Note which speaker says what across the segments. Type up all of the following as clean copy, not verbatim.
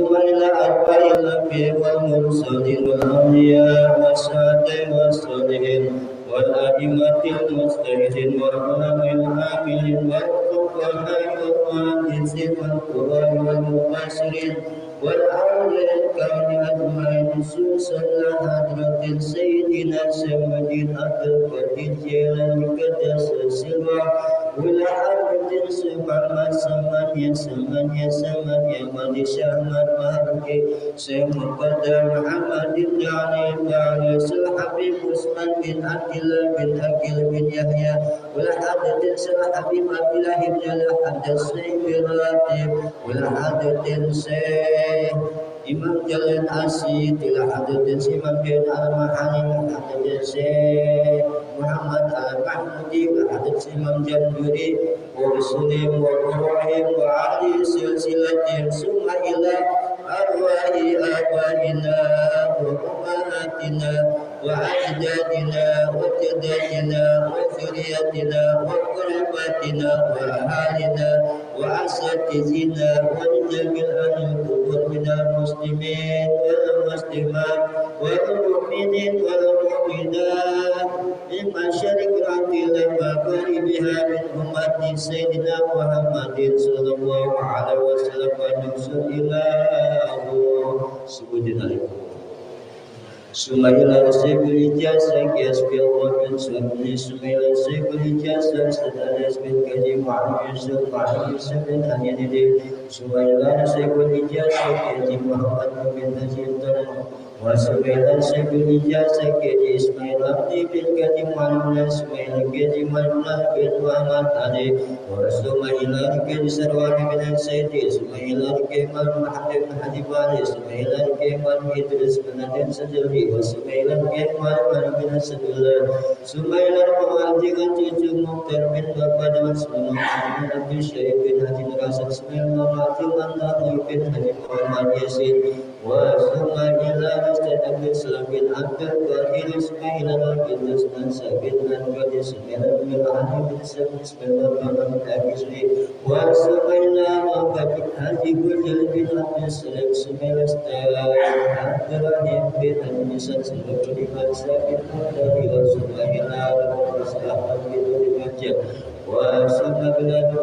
Speaker 1: وإلى أتباع الأنبياء والمرسلين والأولياء والسادة والصالحين والأئمة المجتهدين والعلماء العاملين والفقهاء والمهندسين والقضاة والمبشرين والأولياء الكرام أجمعين خصوصا حضرة سيدنا سيد عبد القادر الجيلاني قدس سره وإلى حضرة سبحان سمانية مالي Ahmad Mahdi Syekh Muqaddam Muhammad bin Ali Ba'ala Habib Usman bin Abdullah bin Aqil bin Yahya wal hadatin Habib Abdullah bin Al-Haddad Syekh bin Latif wal hadatin Syekh Imam Jalan Asyid wal hadatin Imam bin Al-Mahani wal hadatin Syekh Muhammad Al-Mahmudi wal hadatin Imam Jamburi wa Muslim wa Ibrahim wa Ali silsilatin summa ila arwahi abaina wa ummahatina wa ajdadina wa jaddatina wa zuriyatina wa qurbatina wa ahalina wa asatizina wa jamil al-kubur minal muslimin wal muslimat wal mu'minin wal mu'minat min masyarik rafil magharibiha min ummati sayyidina Muhammadin sallallahu alaihi wasallam wa nusulilahu subhanahu Sumayla Rasul Ijazah Yasbil Wabin Suhamni Sumayla Rasul Ijazah Sedana Yasbil Kaji Muhammad Yusuf Muhammad Yusuf bin Hanyanidi Sumayla Rasul Ijazah Kaji Muhammad bin Najib Tarno wa Sumayla Rasul Ijazah Kaji Ismail Abdi bin Kaji Muhammad Sumayla Kaji Muhammad bin Muhammad Ali wa Sumayla Kaji Sarwani bin Sayyidi Sumayla Kaji Muhammad bin Hadibali Sumayla Kaji Muhammad Idris bin Adin Sajari Sumailan Kekman bin Sadullah Sumailan memanjikan cucu Mukhtar bin Bapak dan Sumailan bin Abdul Syekh bin Haji Rasul Sumailan memanjikan Nabi bin Haji Muhammad Yasin wa Sumailan Ustaz Abdul Salam bin Abdul Qadir Sumailan bin Usman Sabit bin Qadir Sumailan bin Ali bin Sabit Sumailan bin Abdul wa Sumailan bin Haji Gujal bin Abdul Salam Sumailan Abdul Rahim bin Nisan seluruh bangsa kita dari Rasulullah Muhammad bin Majid wa sallallahu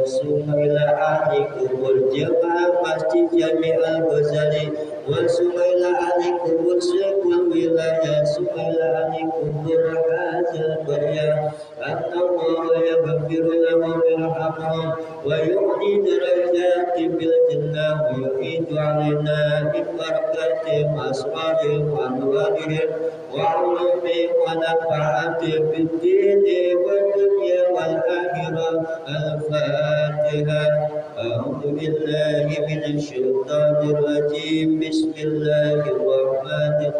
Speaker 1: Sumaila ahli kubur jemaah masjid Jami'al Ghazali wa Sumaila ahli kubur sekul wilayah Sumaila ahli kubur hazal barya Allah yaghfiru lahu warhamhu wa yu'ti darajati bil jannah wa yu'idu alaina bi barakati ashabi wa anwarihim wa ulumi wa nafa'ati fid dini wa dunya wal akhirah al-fatihah a'udzu billahi minasy syaithanir rajim bismillahir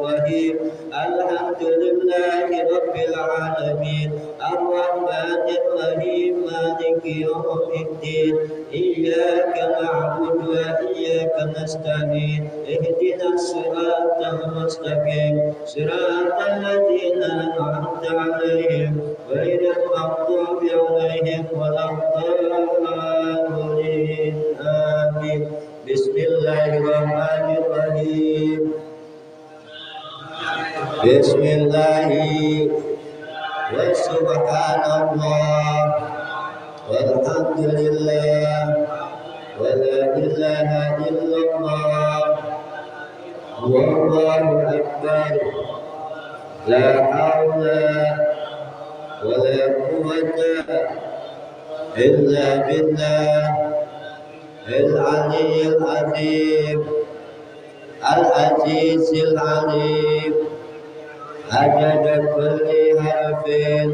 Speaker 1: rahim alhamdulillahi rabbil alamin ar-rahmanir rahim maliki yaumiddin iyyaka na'budu wa iyyaka nasta'in ihdinas siratal mustaqim siratal ladzina an'amta 'alaihim ghairil maghdubi 'alaihim waladdallin amin bismillahirrahmanirrahim bismillahi wa subhanallah walhamdulillah wa la ilaha illallah wallahu akbar la hawla wa la quwwata illa billah al-aliyyil azim al-azizil alim adada kulli harfin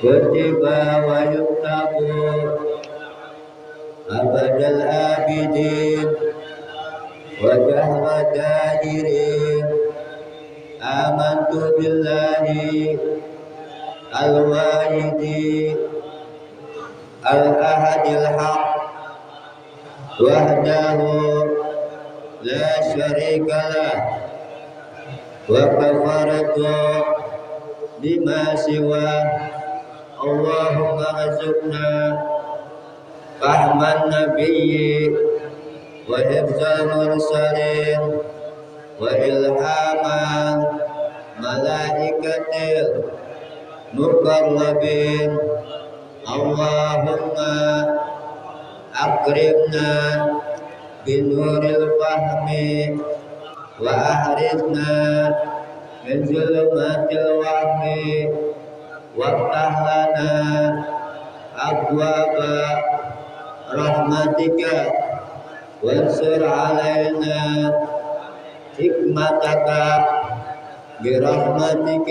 Speaker 1: kutiba wa yuktabu abadal abidin wa jahra dahirin amantu billahi al-wahidi al-ahadil haq wahdahu la syarika lah wa kafaratu bima siwa Allahumma arzuqna fahman nabiyyi وحفظ المرسلين وإلهام ملائكة المقربين اللهم أكرمنا بنور الفهم وأحرزنا من ظلمات الوهم وافتح لنا أبواب رحمتك وانصر علينا حكمتك برحمتك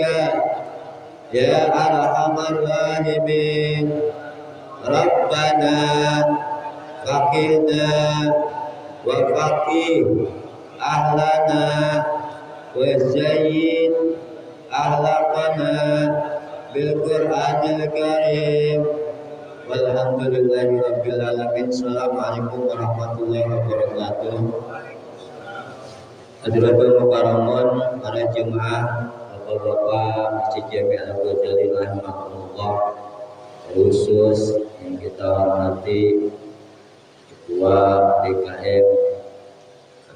Speaker 1: يا أرحم الراحمين ربنا فقنا وفقه أهلنا وزين أخلاقنا بالقرآن الكريم والحمد لله رب العالمين. Assalamualaikum warahmatullahi wabarakatuh. Hadirin mukarramun, para jemaah, bapak-bapak Masjid Jami' Al-Ghazali rahimahullah, khusus yang kita hormati Ketua DKM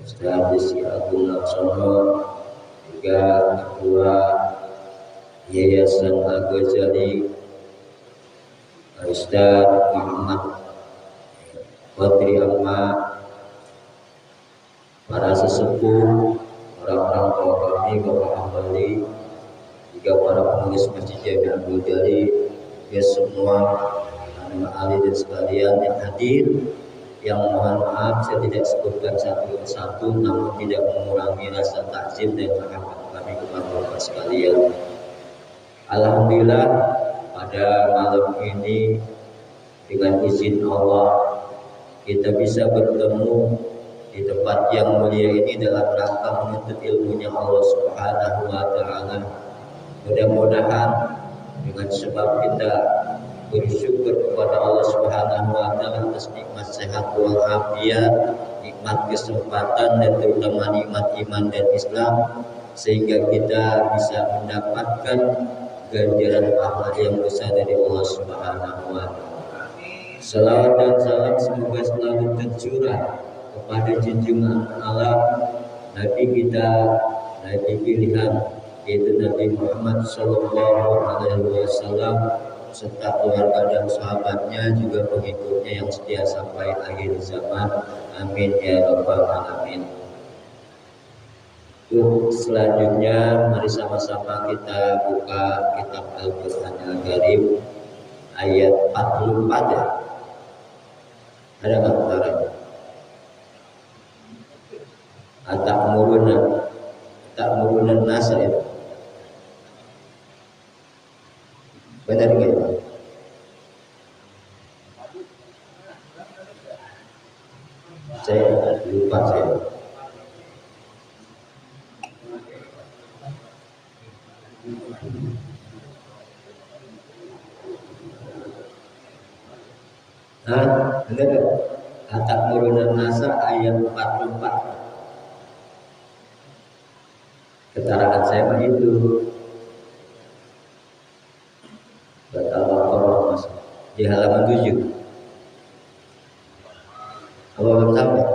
Speaker 1: Ustaz Desi Agung Laksono, juga Ketua Yayasan Al-Ghazali Ustaz Muhammad Fatri Amma, para sesepuh, para orang tua kami, Bapak Hambali, juga para pengurus Masjid Jami' Al-Ghazali, ya semua anak ahli dan sekalian yang hadir, yang mohon maaf saya tidak sebutkan satu persatu, namun tidak mengurangi rasa takzim dan mahabbah kami kepada Bapak sekalian. Alhamdulillah pada malam ini dengan izin Allah kita bisa bertemu di tempat yang mulia ini dalam rangka menuntut ilmunya Allah Subhanahu wa taala. Mudah-mudahan dengan sebab kita bersyukur kepada Allah Subhanahu wa taala atas nikmat sehat walafiat, nikmat kesempatan dan terutama nikmat iman dan Islam, sehingga kita bisa mendapatkan ganjaran pahala yang besar dari Allah Subhanahu wa taala. Salawat dan salam semoga selalu tercurah kepada junjungan alam Nabi kita, Nabi pilihan, yaitu Nabi Muhammad sallallahu alaihi wasallam, serta keluarga dan sahabatnya, juga pengikutnya yang setia sampai akhir zaman. Amin ya rabbal alamin. Selanjutnya mari sama-sama kita buka kitab Al-Qur'an Al-Karim ayat 44 ya. Ada nggak utaranya? Ta'muruna nasa itu. Benar nggak itu? Saya lupa saya. Benar tak? Ta'muruna nasa ayat 44. Keterangan saya mah itu. Al-Baqarah Mas, di halaman 7. Apa belum sampai?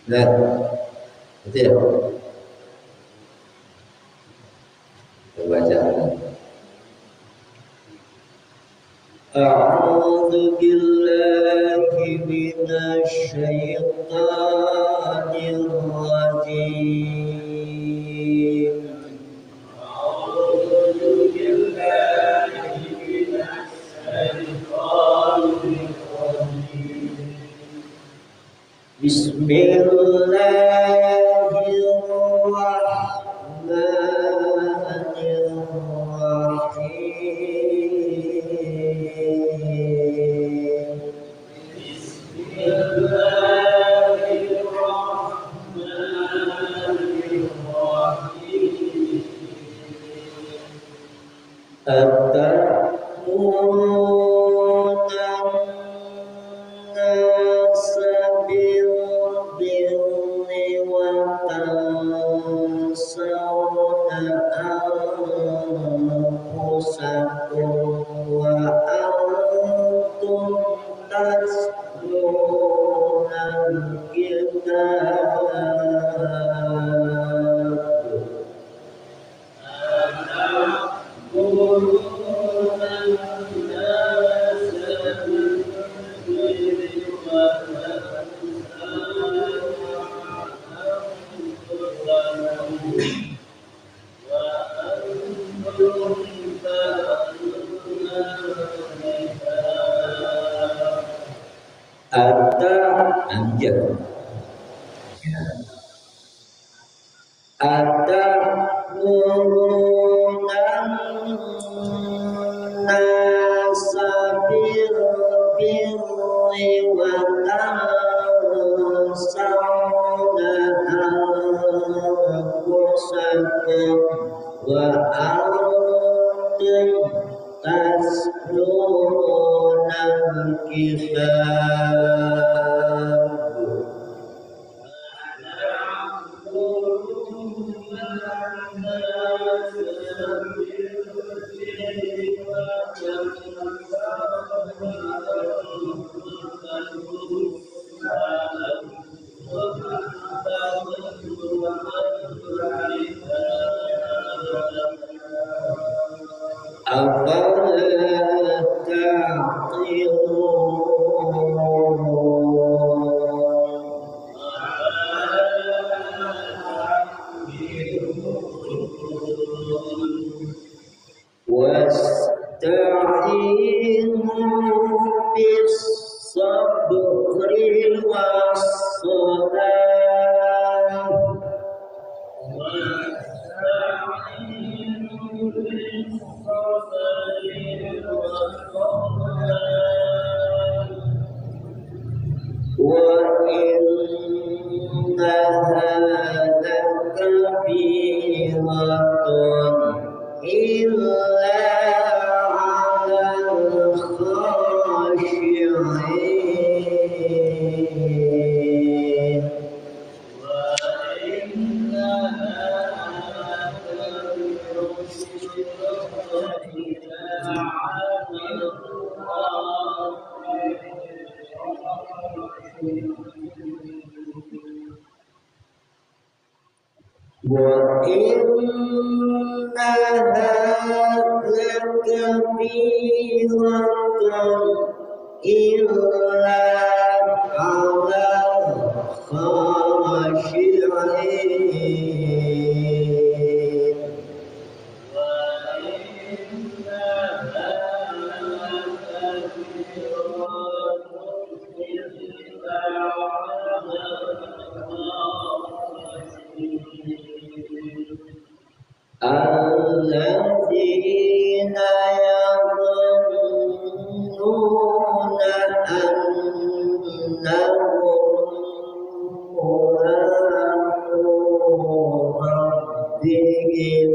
Speaker 1: Nah, itu ya. Baca. A'udzu billahi minasy syaithanir rajim. A'udzu billahi minasy syaithanir rajim. Bismillahirrahmanirrahim. Bismillahirrahmanirrahim. Atamuruna nasa bil birri wa tansa Ata anjak Ata nurunan nasabil birri wa tansawna anfusakum wa antum tasluna kitab. أفلا تعقلون واستعينوا بالصبر والصلاة وإنها لكبيرة إلا على الخاشعين وإنها لكبيرة إلا على الخاشعين الذين يظنون أنهم ملاقو ربهم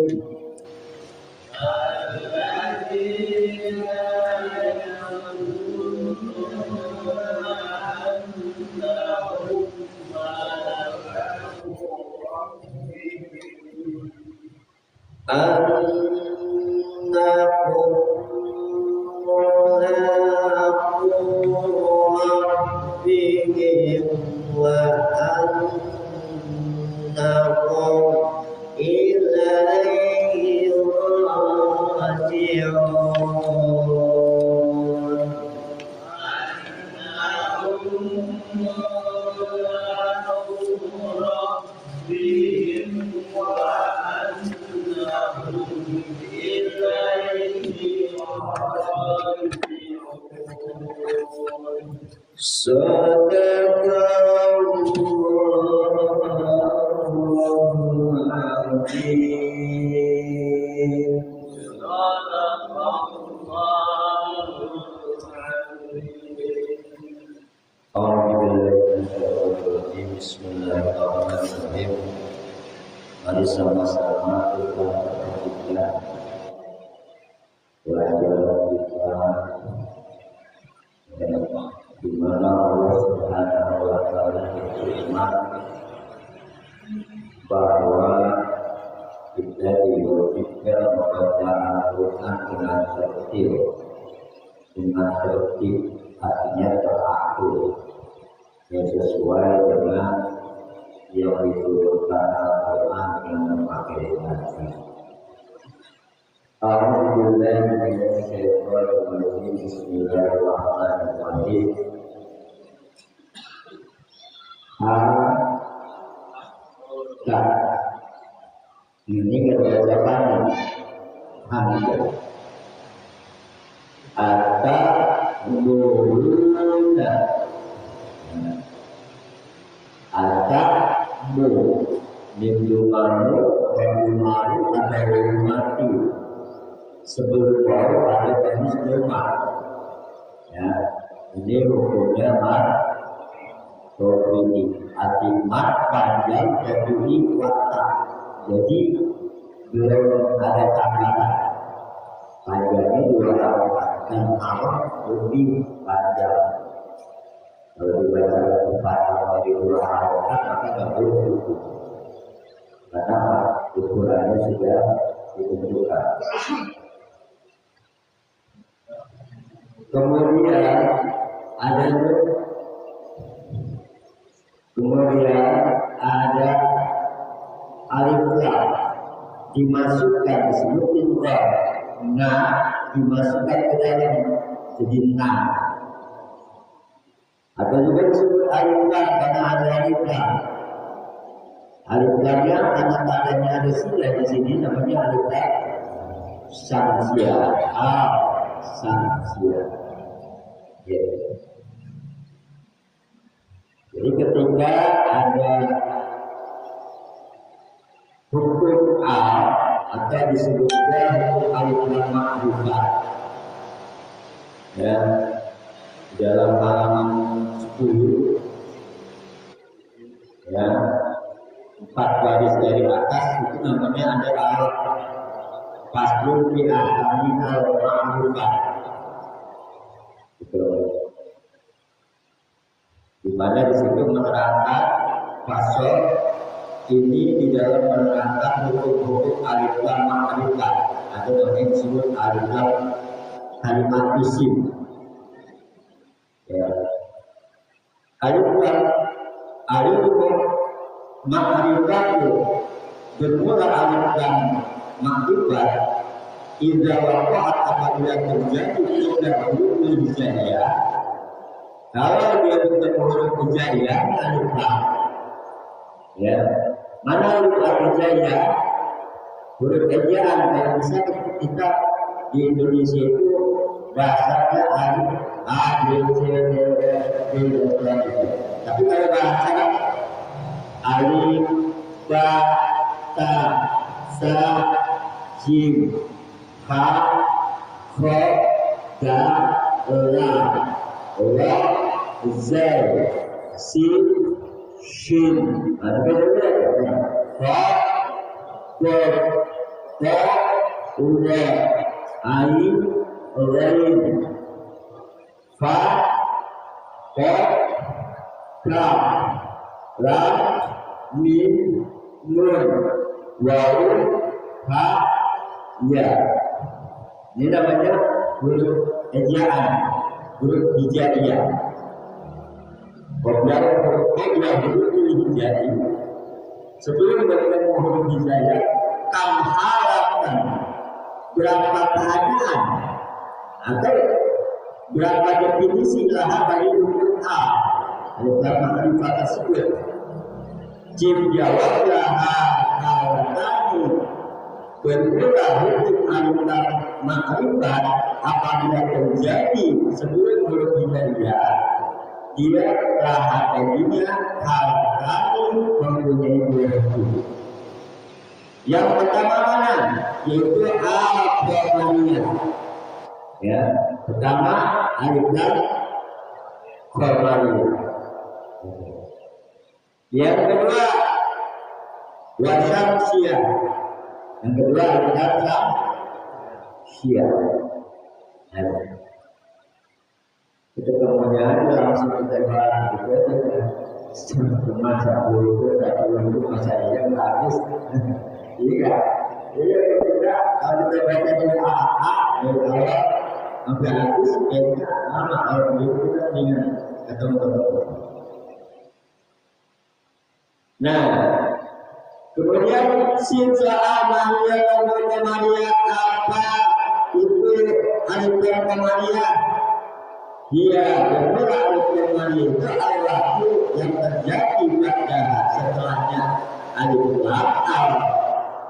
Speaker 1: أنهم ملاقو ربهم وأنهم إليه راجعون Sadaqallahul Azim. Bismillahirrahmanirrahim. Mari sama-sama kita belajar kita di mana Allah Subhanahu wa taala berfirman bahwa kita diwajibkan membaca Al-Quran dengan tertib artinya teratur yang sesuai dengan yang diturunkan Al-Quran dengan memakai hati. Alhamdulillahirrahmanirrahim. Bismillahirrahmanirrahim. Ini kerjaan hamil. Atabuna, atabu, nimdumaru, kemumaru, atau mati. Sebelum baru ada jenis rumah. Ya, ini hukumnya ini atimat panjang jadi watak. Jadi belum ada tambahan. Panjangnya 2 rakaat dan malam lebih panjang. Kalau dibaca 4 dari 2 rakaat maka tidak boleh cukup. Karena ukurannya sudah ditentukan. Kemudian ada alif lam dimasukkan disebut lam, na dimasukkan ke dalam jadi na, atau juga disebut alif lam karena ada alif lam. Alif lamnya karena tandanya ada sila di sini namanya alif lam sansia, sansia. Jadi ketika ada hukum A atau disebutkan hukum alif lam ma'rifah, ya, dalam halaman 10, ya, 4 baris dari atas itu namanya ada alif faslun fi ahkamin al-ma'rifah. Di mana di situ menerangkan fasal ini di dalam menerangkan hukum-hukum alif lam ma'rifah atau yang disebut alif lam kalimat isim. Ya. Alif lam ma'rifah itu bermula alif lam ma'rifah idza waqa'at apabila terjadi pada huruf hijaiyah. Kalau dia bukan huruf hijaiyah, alif lam, ya, mana huruf hijaiyah? Huruf ejaan kalau bisa kita di Indonesia itu bahasanya alif A, B, C, D, E, F, G, tapi kalau bahasanya alif, ba, ta, sa, jim, ha, kho, da, la, ra, zal, sin, shin. Ada beda-beda. Fa, dot, ta, ura, ain, ghain, fa, ta, kaf, lam, mim, nun, waw, ha, ya. Ini namanya huruf ejaan, huruf hijaiyah. Beberapa huruf ejaan huruf hijaiyah. Sebelum berkata huruf hijaiyah, kam halakan berapa keadaan atau berapa definisi lahan dari huruf A. Berapa kata tersebut? Jim jawab lahan tadi bermula hukum alif lam ma'rifah apabila terjadi sebelum huruf hijaiyah, dia lahan tadinya hal tadi mempunyai 2 huruf. Yang pertama mana? Yaitu al-qamariyah. Ya, pertama alif lam qamariyah. Yang kedua wasamsiyah. Yang kedua alif lam syiyah. Itu kemudian langsung kita bahas itu masa dulu itu masa yang habis. Iya, kita kalau kita baca dari A dari awal sampai habis kita lama kalau begitu kita dengan ketemu. Nah, kemudian sisa Maria dan Maria apa itu alif lam Maria? Dia bermula alif lam Maria itu adalah yang terjadi pada setelahnya alif lam al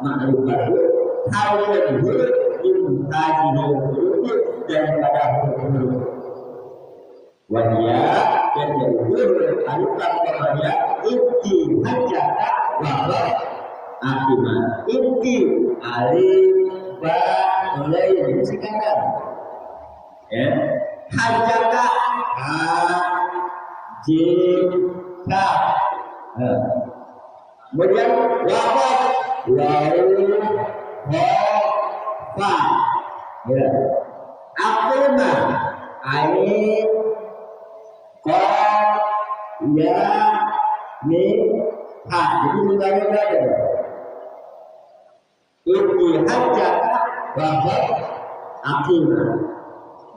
Speaker 2: makrifat hal yang buruk dimutaji huruf daripada huruf wajah dan huruf alifan kemana inti hajata bahwa akibat inti alif ba lain sekarang ya hajata ha jim ka kemudian wafat lalu ho fa ya akuna ain ko ya mi ha jadi nilainya berapa ini hajat wafat akuna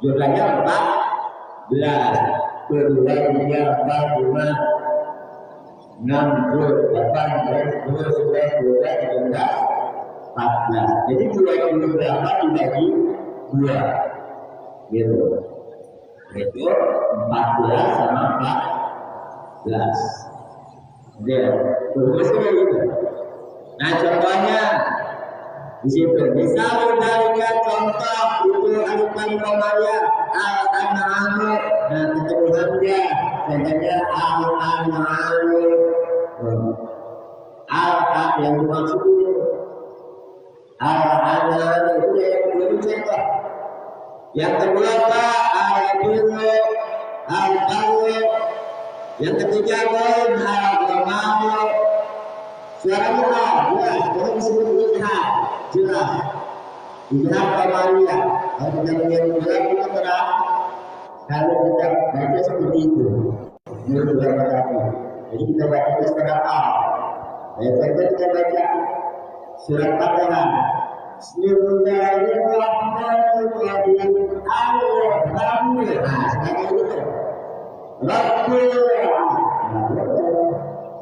Speaker 2: jumlahnya 14 kedua 3 4 5 6 7 8 9 10 11 12 13 14 jadi 28 dibagi 2 gitu itu 14 sama 14 dia rumusnya gitu nah contohnya di situ misalnya dari contoh itu alifan komanya al-an'amu nah ketemu hamzah contohnya al-an'amu al yang dimaksud itu al-an'amu itu yang kedua contoh yang kedua pak al-biru al-qawu yang ketiga poin al-qamamu suaranya jelas kalau disebut ijhad jelas ijhad qamariyah kalau kita melihat jelas kita terang kalau kita baca seperti itu menurut ulama tadi jadi kita baca secara al kita baca surat Fatihah Bismillahirrahmanirrahim Alhamdulillah sebagai itu Rabbul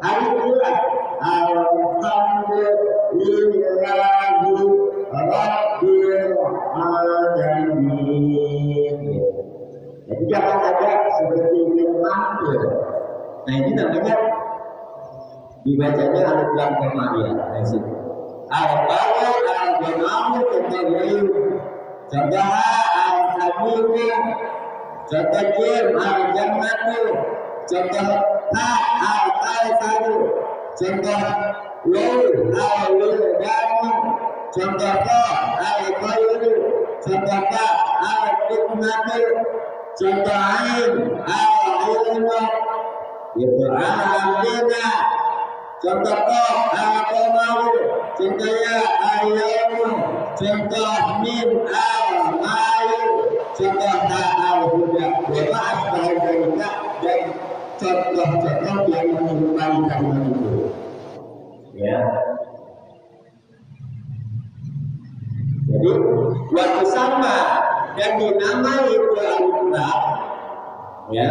Speaker 2: hari jelas Alhamdulillahi Rabbil Alamin. Jadi jangan ada seperti mantul. Nah ini namanya dibacanya alif lam qamariyah dari situ. Al-Bawal al-Jamamu Ketegayu Contohnya al-Habibu Contoh Jim al-Jannatu Contoh Ha al-Kaisadu Contoh Lul al-Luldamu Contoh Ko al-Qayru Contoh Ka al-Hikmatu Contoh Ain al-Ilmu Itu al-Amrina Contoh Ko al-Qamaru Contohnya al-Yawmu Contoh Min al-Mayu Contoh Ta al-Huda Bapak asbahidayika dan contoh-contoh yang menyerupai kalimat itu ya jadi waktu sama dan dinamai itu al-Quran ya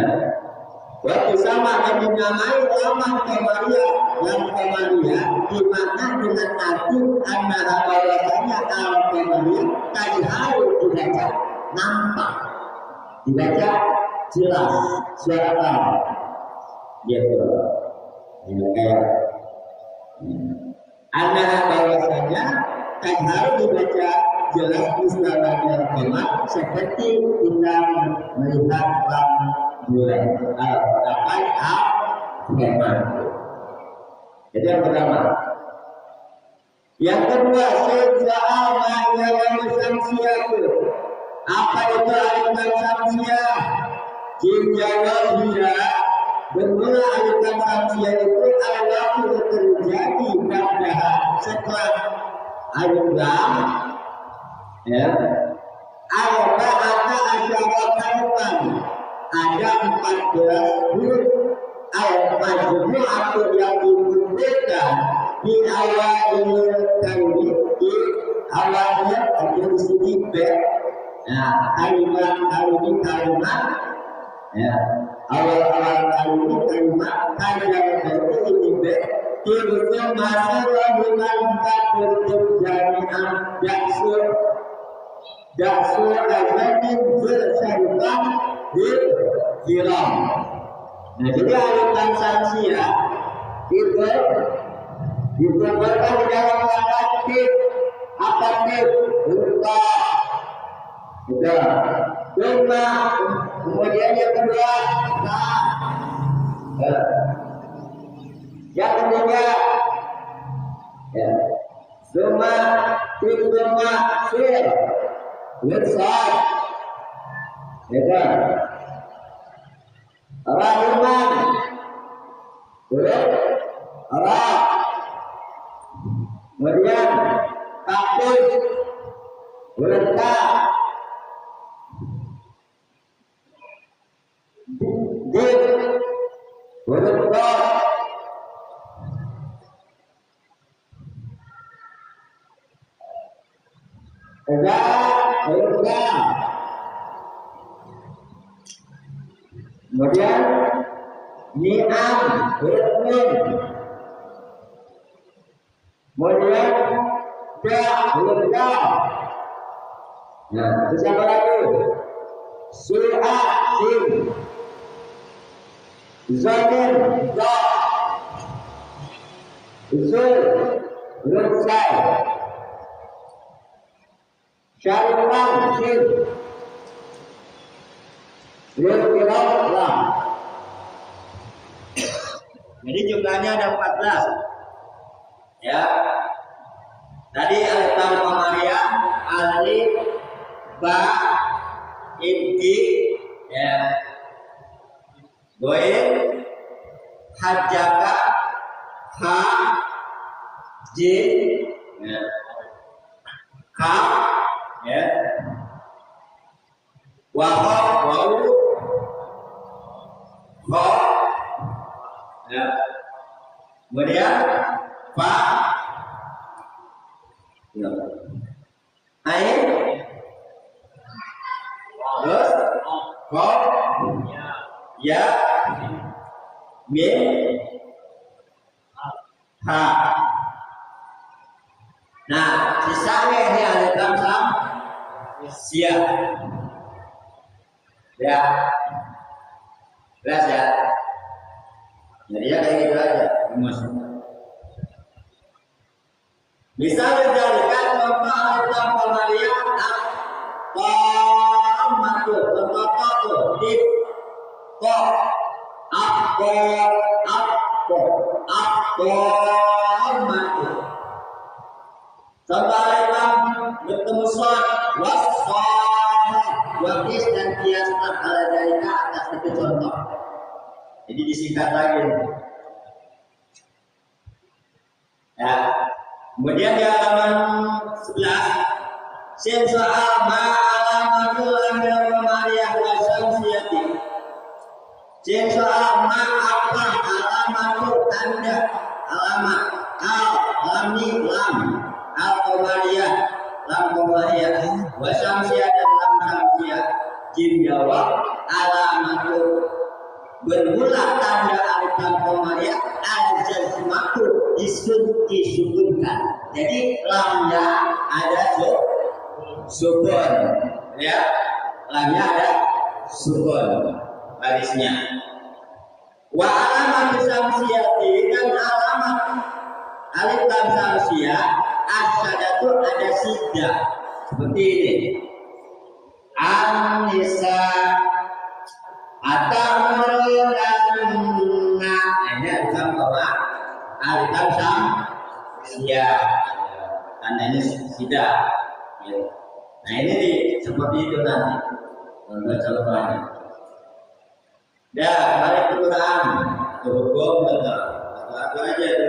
Speaker 2: waktu sama dan dinamai lamah Qamariyah yang Qamariyah dimana dengan arti annaha bahwasanya al-Qamariyah tadi harus dibaca nampak dibaca jelas suara kamu gitu ini kayak annaha bahwasanya tadi harus dibaca jelas istilahnya Qamar seperti kita melihat bulan al-Qamar al-Qamar. Jadi yang pertama. Yang kedua, sejauh mana yang samsia itu? Apa itu aliran samsia? Jawab dia. Bermula aliran samsia itu adalah terjadi pada setelah aliran. Ya. Arba'ata asyara kalban. Ada 14 huruf al-majmu'atu yang dikumpulkan di awal kalimat di awalnya ada di sini b. Nah, kalimat ya awal kalimat itu ini b. Tirunya masalah dengan takdir jami'an Daksur azanin bersyaratkan hilang. Nah jadi aliran samsia itu dibuatkan di dalam kata tim aktif lupa sudah cuma kemudian yang kedua yang ketiga ya cuma sir besar ya kan Rahman Arab kemudian takut berentah dik berentah berentah kemudian ni'am berentah kemudian berentah nah terus apa lagi surah sim zalim za usul selesai syarifan sim lah. Jadi jumlahnya ada 14 ya tadi alif lam qamariyah alif ba inti ya goib hajjaka ha jim ya ka ya wahab wau ho ya kemudian fa ya ain terus ko ya mim ha nah sisanya ini alif lam sam siap ya jelas ya jadi ya kayak gitu aja rumus bisa dijadikan contoh alif lam qamariyah matu contoh tip kok apa matu contoh alif lam bertemu shad wakis dan kiaslah ala dalika atas itu contoh. Jadi disingkat lagi. Ya. Kemudian di halaman 11 sin soal ma alamatul amil qamariyah wa syamsiyati. Sin soal ma apa alamatul tanda alamat al lamni lam al qamariyah lam qamariyah wa syamsiyah dan lam syamsiyah. Jim jawab alamatul bermula tanda alif lam qamariyah al-jazmatu disukunkan. Jadi lamnya ada sukun ya. Lamnya ada sukun barisnya. Wa alamat syamsiyati dan alamat alif lam syamsiyah asyadatu ada sida seperti ini. An-nisa atamuruna ini alif lam alif lam syamsiyah tandanya sida ya. Nah ini seperti itu nanti baca lembarannya. Dah balik ke Quran atau hukum atau apa aja itu.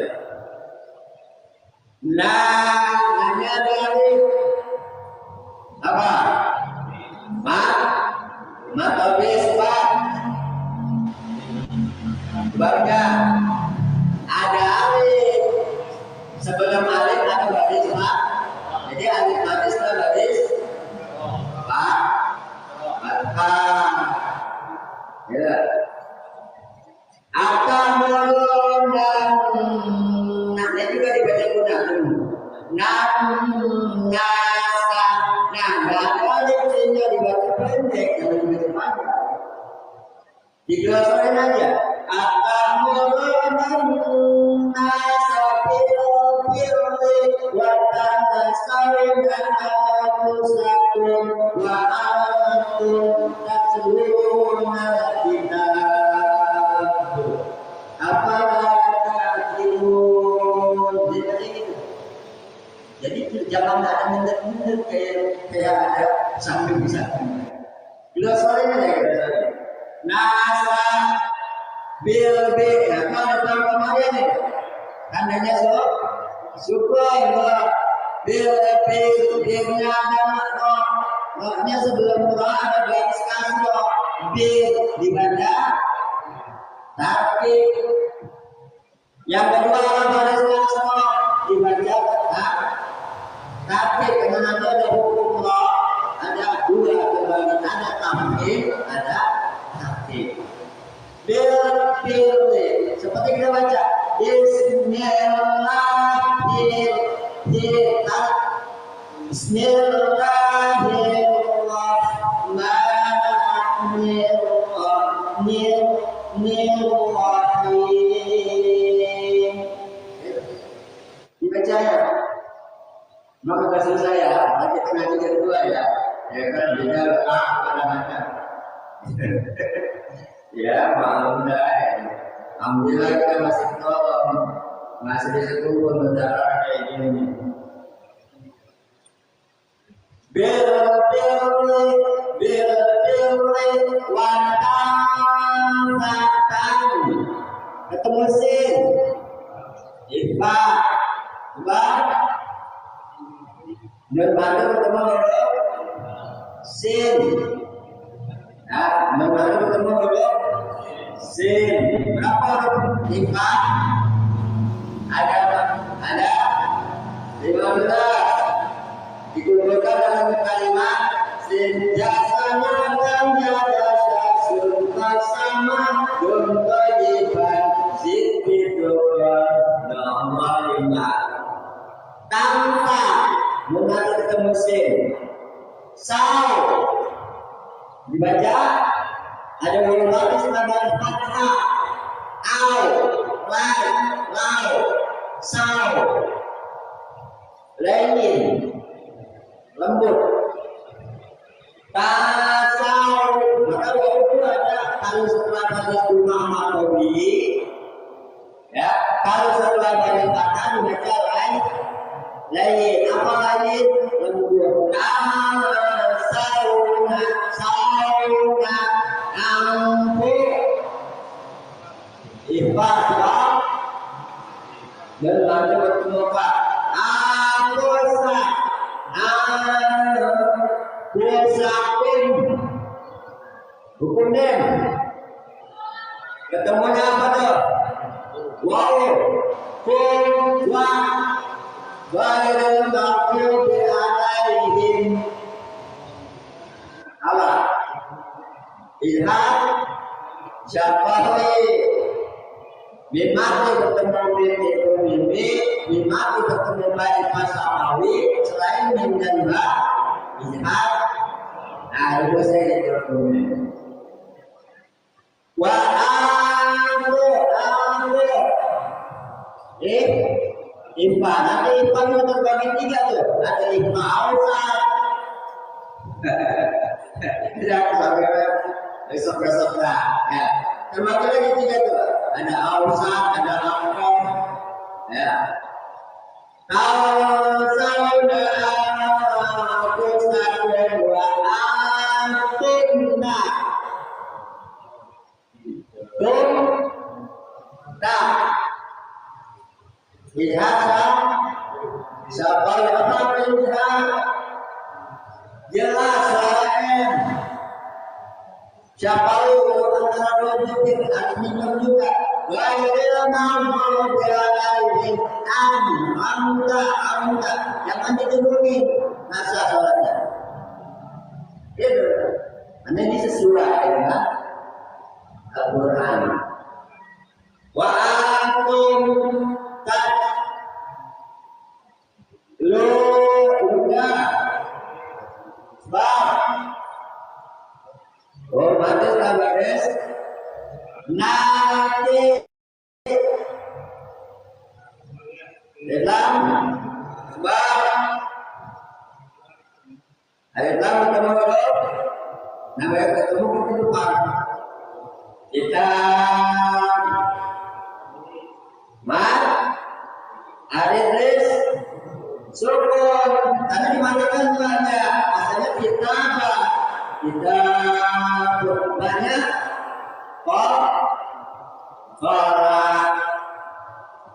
Speaker 2: Nah hanya dari apa? Matobis pak sebabnya ada alif sebelum alif ada baris pak jadi alif baris dan baris pak ya akamulun dan nah juga dibaca gunakan nasa nah alif sehingga dibaca pendek kalau dibaca panjang digelosorin aja akamulun nasa birri wa tanasawin Jadi jangan ada mundur-mundur kayak ada samping di samping. Bila sore ini ya, nasa bil nah kalau dalam kemarin nih, tandanya syukur bahwa bilnya ada maknya sebelum Quran ada garis kasih bil dibaca tapi yang kedua garis kasih dibaca tapi karena ada hukum Allah ada dua kembali ada tamhid ada takhfif bil seperti kita baca Bismillahirrahmanirrahim. Dibaca ya. Maka kasih saya nanti tengah tiga dua ya. Ya kan beda kadang-kadang. Ya maklum dah. Alhamdulillah kita masih tolong masih disebut negara kayak gini. Ketemu sin iba Nirmana ketemu huruf sin Nirmana ketemu huruf sin berapa huruf iba ada 15 dikumpulkan dalam kalimat senjasanya dan jasa surga sama guntoyiban zikridullah namanya tanpa mengatur ketemu sin saw dibaca ada otomatis pada fathah au lau saw lain lembut tasau maka waktu ada kalau setelah pada rumah matobi ya kalau setelah pada kata dibaca lain apa lain lembut sauna ampu ibadah dan lanjut bertemu apa hukumnya ketemunya apa tuh? Wow, kum wa bairul maghdubi alaihim Allah lihat Syafa'i Bimati bertemu Bimati bertemu baik Masawi selain dan ba lihat itu saya terus wa impa nanti impa itu terbagi tiga tuh ada impa ausat tidak sampai besok lah ya terbagi lagi tiga tuh ada ausat ada angkong ya kalau saudara aku sadar wa antunna lihat siapa yang melihat jelas siapa yang antara dua titik artinya juga gairil maghdubi alaihim amta jangan diturunin nasa sholatnya itu karena ini sesuai dengan Al-Quran wa antum batas kabares nanti dalam ayat ketemu namanya ketemu kehidupan kita aritris suku sukun karena dimatikan banyak. Asalnya kita banyak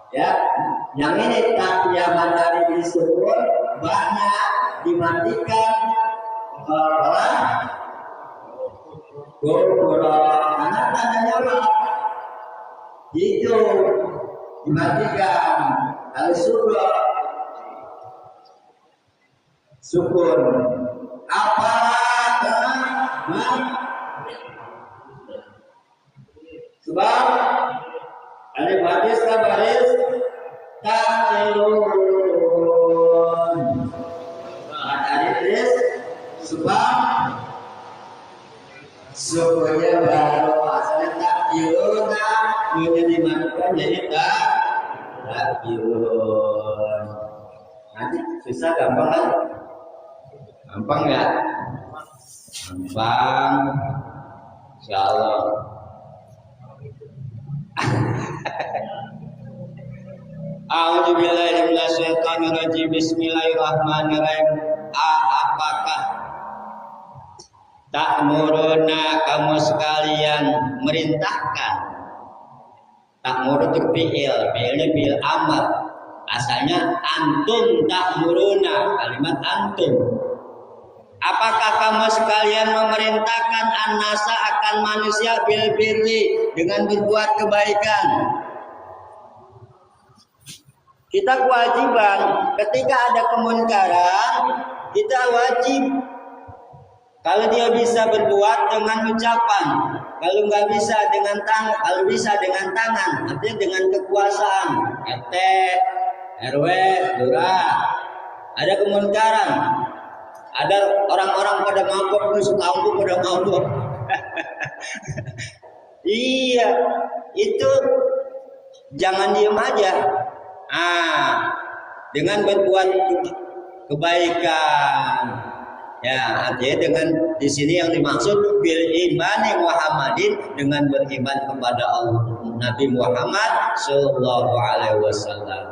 Speaker 2: ya, yang ini tak yang dari disukun banyak dimatikan karena tandanya apa? Itu dimatikan. Kalau sukun apa? Sebab ada baris tak turun. Ada baris sebab sukunya baru asalnya tak turun, menjadi dimasukkan jadi tak turun. Nanti susah gampang kan? Gampang ya? Gampang. Insyaallah. A'udzubillahi minasyaitonirrajim. Bismillahirrahmanirrahim. Apakah ta'muruna kamu sekalian merintahkan? Ta'muru itu fi'ilnya fi'il amr. Asalnya antum ta'muruna, kalimat antum. Apakah kamu sekalian memerintahkan an-nasa akan manusia bil birri dengan berbuat kebaikan? Kita kewajiban ketika ada kemunkaran, kita wajib. Kalau dia bisa berbuat dengan ucapan, kalau nggak bisa dengan tangan, kalau bisa dengan tangan, artinya dengan kekuasaan. RT, RW, lurah, ada kemunkaran, ada orang-orang pada mabuk, musuh kampung pada mabuk. Iya, itu jangan diem aja. Dengan berbuat kebaikan, ya artinya dengan di sini yang dimaksud bil imani Muhammadin, dengan beriman kepada Allah Nabi Muhammad Sallallahu Alaihi Wasallam.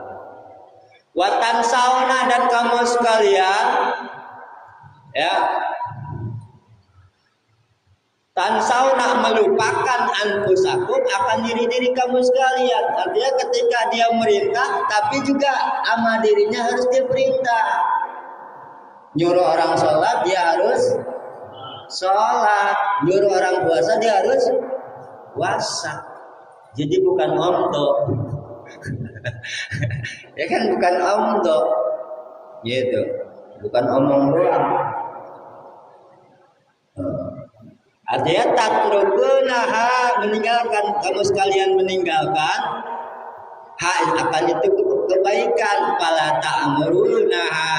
Speaker 2: Watan sauna, dan kamu sekalian, ya, tansauna melupakan anfusakum akan diri-diri kamu sekalian. Artinya ketika dia merintah, tapi juga sama dirinya harus diperintah. Nyuruh orang sholat, dia harus sholat. Nyuruh orang puasa, dia harus puasa. Jadi bukan omdo. Ya kan, bukan omdo. Gitu. Bukan omong doang. Artinya tatrukunaha, meninggalkan, kamu sekalian meninggalkan hak akan itu kebaikan. Fala ta'murunaha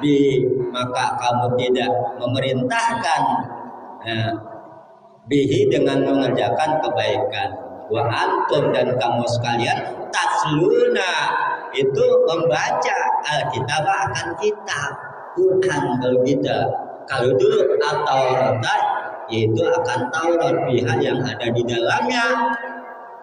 Speaker 2: bi, maka kamu tidak memerintahkan bihi, dengan mengerjakan kebaikan. Wa antum, dan kamu sekalian tasluna, itu membaca alkitab akan kitab Quran. Kalau kita, kalau dulu atau yaitu akan Taurat, pihak yang ada di dalamnya,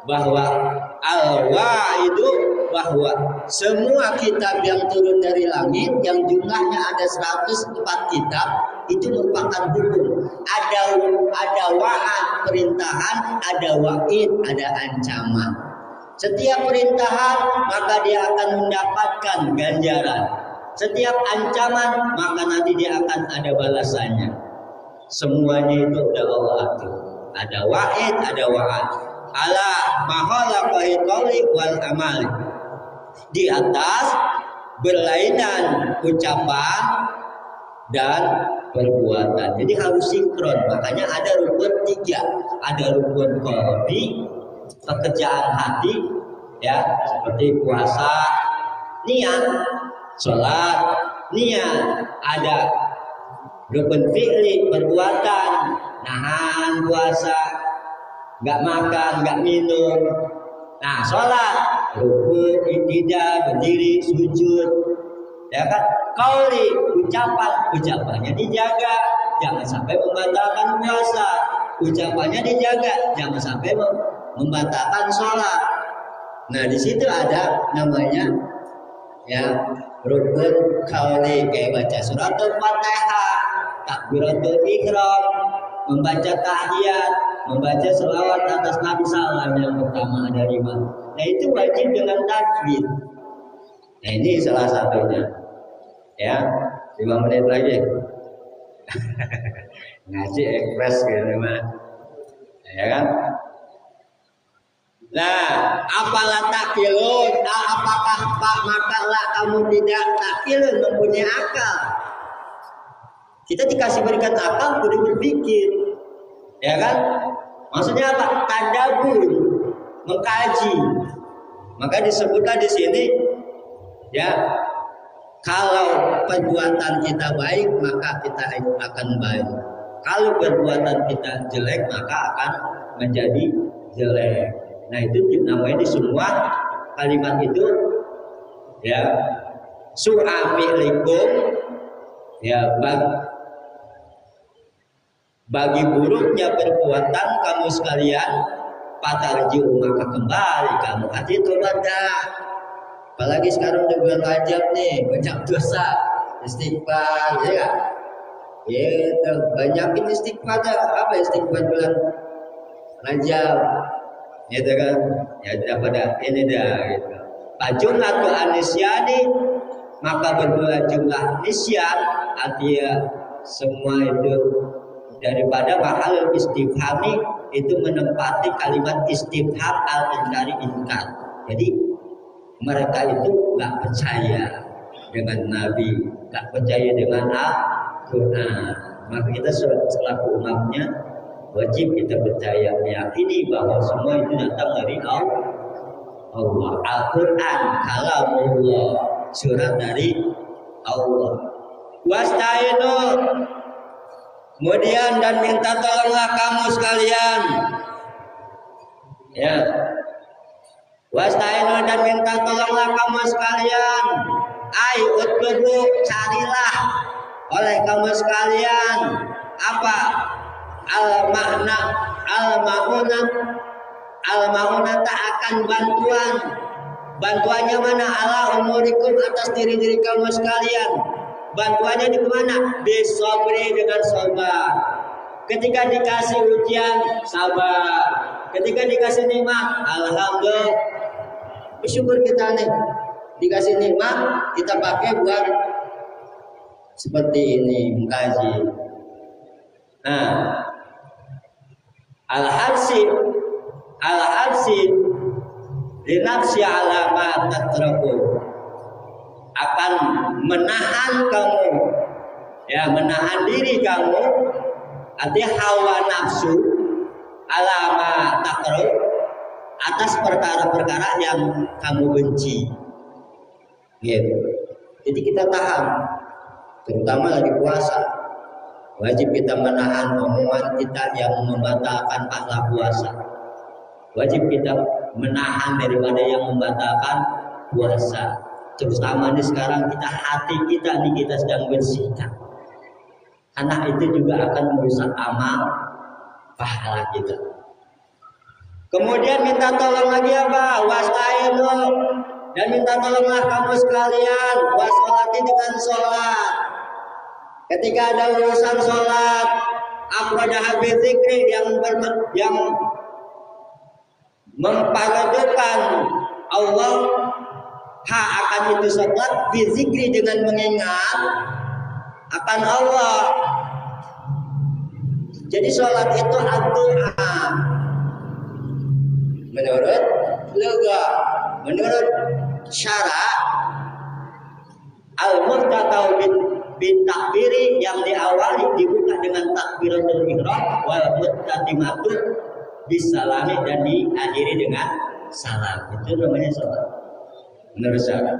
Speaker 2: bahwa al-wa'idu, bahwa semua kitab yang turun dari langit yang jumlahnya ada 104 kitab itu merupakan hukum. Ada wa'ad, perintahan, ada wa'id, ada ancaman. Setiap perintahan maka dia akan mendapatkan ganjaran. Setiap ancaman maka nanti dia akan ada balasannya. Semuanya itu udah Allah atur. Ada wa'id, ada wa'ad. Ala mahalaqahi qawli wal amal. Di atas berlainan ucapan dan perbuatan. Jadi harus sinkron. Makanya ada rukun 3. Ada rukun qalbi, pekerjaan hati, ya, seperti puasa, niat, sholat, niat. Ada rukun fi'li, perbuatan, nahan puasa, nggak makan, nggak minum. Nah, sholat, rukuk, iktidal, berdiri, sujud, ya kan? Qauli, ucapannya dijaga, jangan sampai membatalkan puasa. Ucapannya dijaga, jangan sampai membatalkan sholat. Nah, di situ ada namanya, ya, rukun qauli kayak baca suratul Fatihah, takbiratul ihram, membaca tahiyat, membaca selawat atas Nabi Sallam yang pertama ada 5. Nah itu wajib dengan takbir. Nah ini salah satunya. Ya, 5 menit lagi. Ngaji ekspres gitu mah. Ya kan? Nah, apalah takilun? Apakah Pak makalah kamu tidak takilun mempunyai akal? Kita dikasih berikan akal kudu berpikir. Ya kan? Maksudnya apa? Tadabbur, mengkaji. Maka disebutlah di sini ya, kalau perbuatan kita baik maka kita akan baik. Kalau perbuatan kita jelek maka akan menjadi jelek. Nah itu namanya di semua kalimat itu ya su'ami'likum ya bagi buruknya perbuatan kamu sekalian fatarji'u maka kembali kamu hati tobat dah. Apalagi sekarang udah bulan Rajab nih, banyak dosa, istighfar, ya kan? Gitu, banyakin istighfar dah. Apa istighfar bulan Rajab? Gitu kan? Ya daripada ini dah gitu. Jumlah tu anisyani maka berdoa jumlah nisyan artinya semua itu daripada mahal istifhami itu menempati kalimat istifham al-inkari inkar. Jadi mereka itu nggak percaya dengan Nabi, nggak percaya dengan Al-Quran. Maka kita selaku umatnya wajib kita percaya, meyakini bahwa semua itu datang dari Allah. Al-Quran, kalamullah, surat dari Allah. Wasta'inu, kemudian dan minta tolonglah kamu sekalian. Ya. Wasta'inu dan minta tolonglah kamu sekalian. Ai utlubu, carilah oleh kamu sekalian apa? Al-ma'una tak akan bantuan. Bantuannya mana? Ala umurikum atas diri-diri kamu sekalian. Bantuannya di mana? Bisobri dengan sabar. Ketika dikasih ujian sabar. Ketika dikasih nikmat alhamdulillah. Bersyukur kita nih dikasih nikmat kita pakai buat seperti ini mengkaji. Nah, al-habsi linafsi ala ma tatraku akan menahan kamu ya, menahan diri kamu artinya hawa nafsu ala ma tatraku atas perkara-perkara yang kamu benci. Gitu. Jadi kita tahan, terutama lagi puasa. Wajib kita menahan omongan kita yang membatalkan pahala puasa. Wajib kita menahan daripada yang membatalkan puasa. Terutama nih sekarang hati kita nih kita sedang bersihkan. Karena itu juga akan merusak amal pahala kita. Kemudian minta tolong lagi apa? Wasta'inu dan minta tolonglah kamu sekalian wasolati dengan sholat. Ketika ada urusan sholat, afrodah bizikri yang memperhatikan Allah akan itu sholat bizikri dengan mengingat akan Allah. Jadi sholat itu ad-du'a. Menurut lugah, menurut syara al-muftatau bin takbiri yang diawali dibuka dengan takbiratul ihram wal muttatimatu bisalami dan diakhiri dengan salam. Itu namanya salat menurut syara.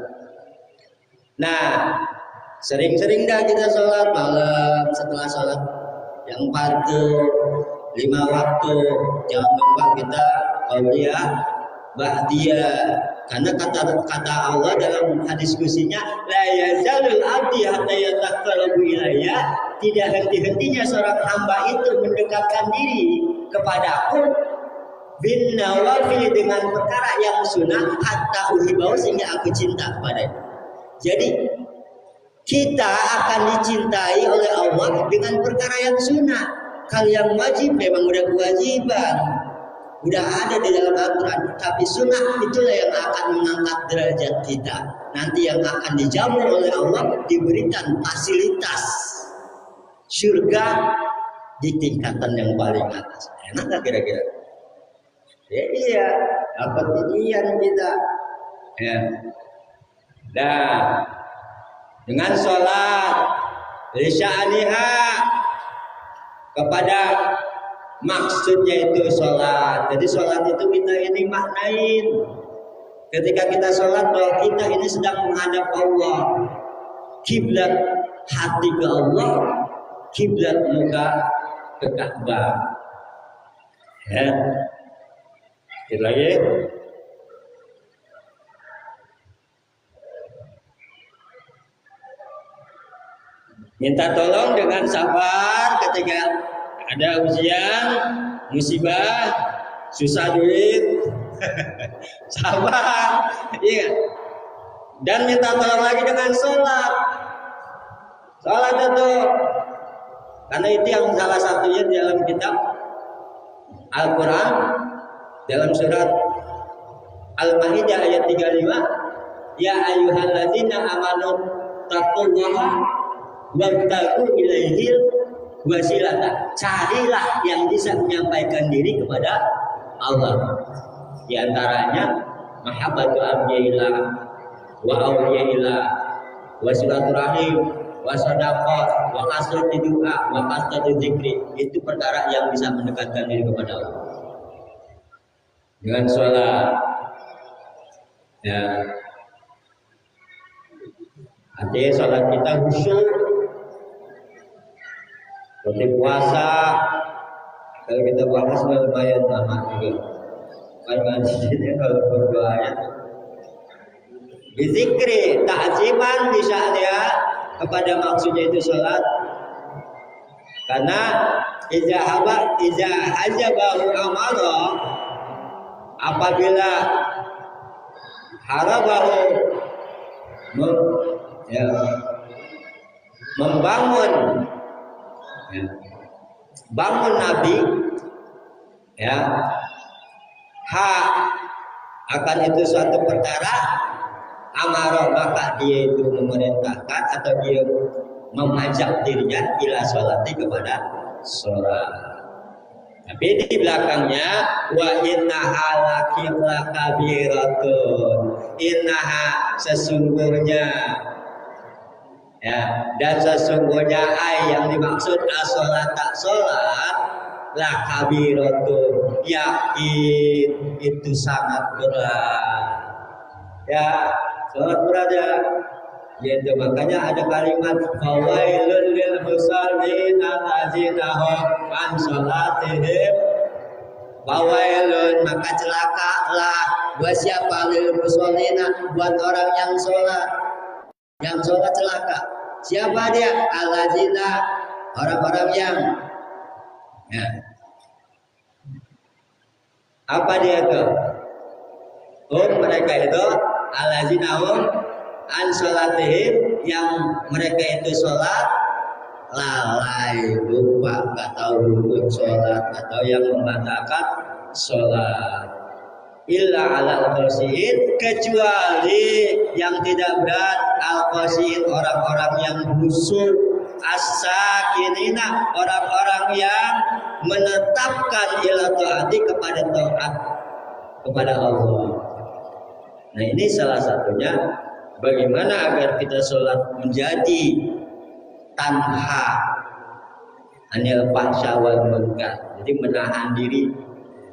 Speaker 2: Nah, sering-sering dah kita sholat malam setelah sholat yang fardu 5 waktu, jangan lupa kita qauliyah ba'diyah. Karena kata Allah dalam hadis kursinya la yazalul abdi hatta yataqarrabu ilayya, tidak henti-hentinya seorang hamba itu mendekatkan diri kepadaku bin nawafil dengan perkara yang sunnah hatta uhibau sehingga aku cinta kepadanya.
Speaker 1: Jadi kita akan dicintai oleh Allah dengan perkara yang sunnah. Kalau yang wajib memang udah kewajiban, udah ada di dalam Al-Quran. Tapi sunnah itulah yang akan mengangkat derajat kita. Nanti yang akan dijamu oleh Allah diberikan fasilitas surga di tingkatan yang paling atas. Enak gak kira-kira? Ya iya, dapat inian kita. Ya. Nah, dengan sholat lisya'aniha kepada maksudnya itu sholat. Jadi sholat itu kita ini maknain. Ketika kita sholat bahwa kita ini sedang menghadap Allah. Kiblat hati ke Allah, kiblat muka ke Ka'bah. Ya. Sekali lagi. Minta tolong dengan sabar ketika ada ujian, musibah, susah duit. Sabar. Iya. Dan minta tolong lagi dengan sholat. Sholat itu. Karena itu yang salah satunya dalam kitab Al-Quran. Dalam surat Al-Ma'idah ayat 35. Ya ayyuhalladzina amanu taqullaha wabtagu ilaihil wasilata. Carilah yang bisa menyampaikan diri kepada Allah. Di antaranya mahabbatu abdillah wa awliyaillah wa silaturahim wa sadaqah wa kasratu du'a wa kasratu dzikri. Itu perkara yang bisa mendekatkan diri kepada Allah. Dengan sholat, ya, artinya sholat kita khusyuk. Seperti puasa, kalau kita puasa lumayan lama juga. Kan ngajinya kalau berdoanya bizikri ta'ziman bisa dia kepada maksudnya itu sholat. Karena iza hajabahu amara, apabila harabahu membangun bangun Nabi, ya, akan itu suatu perkara amarah, maka dia itu memerintahkan atau dia mengajak dirinya ila sholati kepada sholat. Tapi di belakangnya wa innaha lakabiratun, innaha sesungguhnya, ya, dan sesungguhnya yang dimaksud as-sholat tak sholat lakabiratun, yakin itu sangat berat, ya, sangat berat ya. Yaitu makanya ada kalimat fawailul lil musallin allazina hum an sholatihim, fawailun, maka celakalah buat siapa, lil musallina, buat orang yang sholat celaka. Siapa dia? Allazina, orang-orang yang, ya, apa dia itu? Mereka itu allazina hum an sholatihim, yang mereka itu sholat lalai, lupa, nggak tahu rukun sholat atau yang membatalkan sholat. Illa ala al-qasiin, kecuali yang tidak berat, al-qasiin, orang-orang yang khusyuk, as-sakinina, orang-orang yang menetapkan ila taati, kepada taat kepada Allah. Nah, ini salah satunya bagaimana agar kita sholat menjadi tanha anil fahsya wal munkar, jadi menahan diri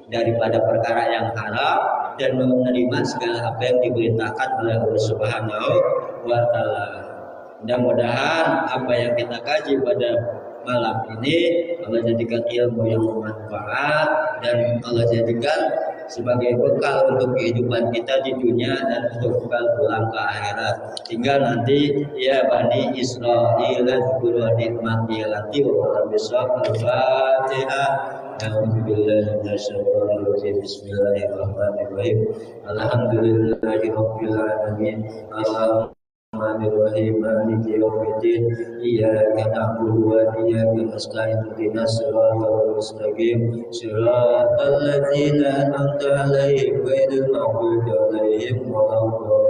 Speaker 1: daripada perkara yang haram dan menerima segala apa yang diperintahkan oleh Allah Subhanahu wa taala. Mudah-mudahan apa yang kita kaji pada malam ini Allah jadikan ilmu yang bermanfaat dan Allah jadikan sebagai bekal untuk kehidupan kita di dunia dan untuk bekal pulang ke akhirat. Tinggal nanti ya Bani Israil dzkuru nikmati allati wa bisab al-Fatihah. A'udzubillahi minasyaitonir rajim. Bismillahirrahmanirrahim. Alhamdulillahirabbil alamin. Bismillahirrahmanirrahim. Maliki yaumiddin. Iyyaka na'budu wa iyyaka nasta'in. Ihdinas siratal mustaqim. Siratal ladzina an'amta 'alaihim ghairil maghdubi 'alaihim waladdallin.